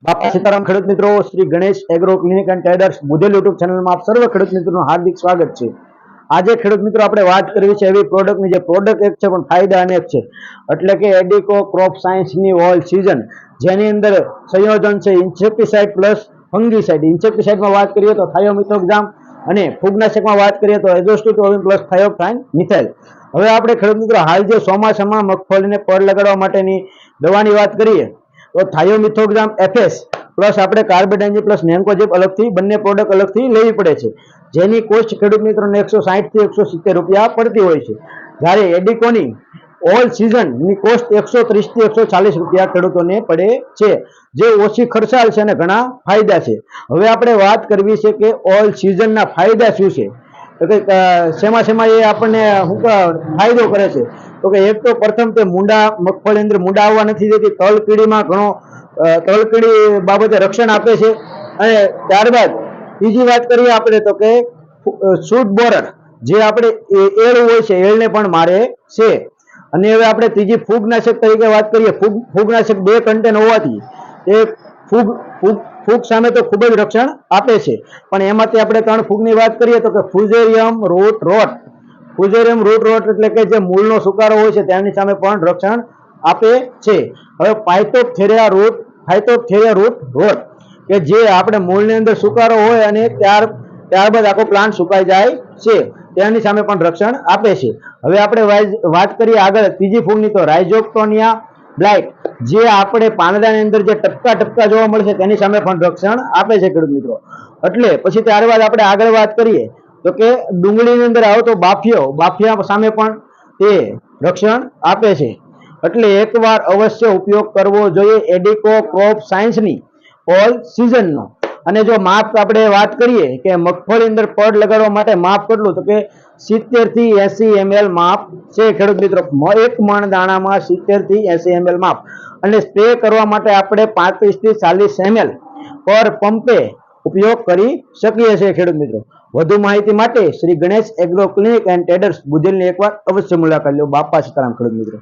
બાપા સીતારામ ખેડૂત મિત્રો, Shri Ganesh agro clinic and traders Budhel YouTube ચેનલમાં આપ સર્વ ખેડૂત મિત્રોનું હાર્દિક સ્વાગત છે। આજે ખેડૂત મિત્રો આપણે વાત કરવી છે એવી પ્રોડક્ટની જે પ્રોડક્ટ એક છે પણ ફાયદા અનેક છે, એટલે કે એડિકો ક્રોપ સાયન્સની ઓલ સિઝન, જેની અંદર સંયોજન છે ઇન્સેક્ટિસાઇડ પ્લસ ફંગીસાઇડ। ઇન્સેક્ટિસાઇડમાં વાત કરીએ તો થાયોમિથોક્ઝામ અને ફૂગનાશકમાં વાત કરીએ તો એઝોસ્ટ્રુટોવિન પ્લસ થાયોફાઇન મિથાઇલ। હવે આપણે ખેડૂત મિત્રો હાલ જે ચોમાસામાં મગફળીને પર લગાડવા માટેની દવાની વાત કરીએ તો થાયોમિથોક્ઝામ એફએસ પ્લસ આપણે કાર્બેન્ડાઝિમ પ્લસ નેન્કોઝેબ અલગથી બંને પ્રોડક્ટ અલગથી લેવી પડે છે, જેની કોસ્ટ ખેડૂત મિત્રોને 160 થી 170 રૂપિયા પડતી હોય છે, જ્યારે એડિકોની ઓલ સિઝનની કોસ્ટ 130 થી 140 રૂપિયા ખેડૂતોને પડે છે, જે ઓછી ખર્ચાળ છે અને ઘણા ફાયદા છે। હવે આપણે વાત કરવી છે કે ઓલ સિઝનના ફાયદા શું છે, તો કે શેમાં એ આપણને શું ફાયદો કરે છે, તો કે એક તો પ્રથમ તે મૂંડા મગફળી અંદર મૂંડા આવવા નથી દેતી, તલકીડીમાં ઘણો તલકીડી બાબતે રક્ષણ આપે છે। અને ત્યારબાદ બીજી વાત કરીએ આપણે તો કે શૂટ બોરર, જે આપણે એળ હોય છે એળને પણ મારે છે। અને હવે આપણે ત્રીજી ફૂગનાશક તરીકે વાત કરીએ, ફૂગનાશક 2 કન્ટેન હોવાથી એ ફૂગ સામે તો ખૂબ જ રક્ષણ આપે છે, પણ એમાંથી આપણે 3 ફૂગની વાત કરીએ તો કે ફ્યુઝેરિયમ રૂટ રોટ, ફ્યુઝેરિયમ રૂટ રોટ એટલે કે જે મૂળનો સુકારો હોય છે તેની સામે પણ રક્ષણ આપે છે। હવે ફાઇટોપ્થેરિયા રૂટ રોટ, કે જે આપણે મૂળની અંદર સુકારો હોય અને ત્યારબાદ આખો પ્લાન્ટ સુકાઈ જાય છે, તેની સામે પણ રક્ષણ આપે છે। હવે આપણે વાત કરીએ આગળ ત્રીજી ફૂગની તો રાઇઝોક્ટોનિયા બ્લાઇટ, જે આપણે પાંદડાની અંદર જે ટપકા જોવા મળે છે તેની સામે પણ રક્ષણ આપે છે ખેડૂત મિત્રો। એટલે પછી ત્યારબાદ આપણે આગળ વાત કરીએ તો કે ડુંગળીની અંદર આવતો બાફિયા સામે પણ તે રક્ષણ આપે છે। એટલે એકવાર અવશ્ય ઉપયોગ કરવો જોઈએ એડિકો ક્રોપ સાયન્સની ઓલ સિઝનનો। અને જો માપ આપણે વાત કરીએ કે મગફળી અંદર પડ લગાડવા માટે માપ કેટલું, તો કે 70 થી 80 ml માપ છે ખેડૂત મિત્રો, એક મણ દાણામાં 70 થી 80 ml માપ। અને સ્પ્રે કરવા માટે આપણે 35 થી 40 ml પર પંપે ઉપયોગ કરી શકીએ છીએ ખેડૂત મિત્રો। વધુ માહિતી માટે Shri Ganesh agro clinic and traders બુધેલની એકવાર અવશ્ય મુલાકાત લો। બાપા સીતારામ ખેડૂત મિત્રો।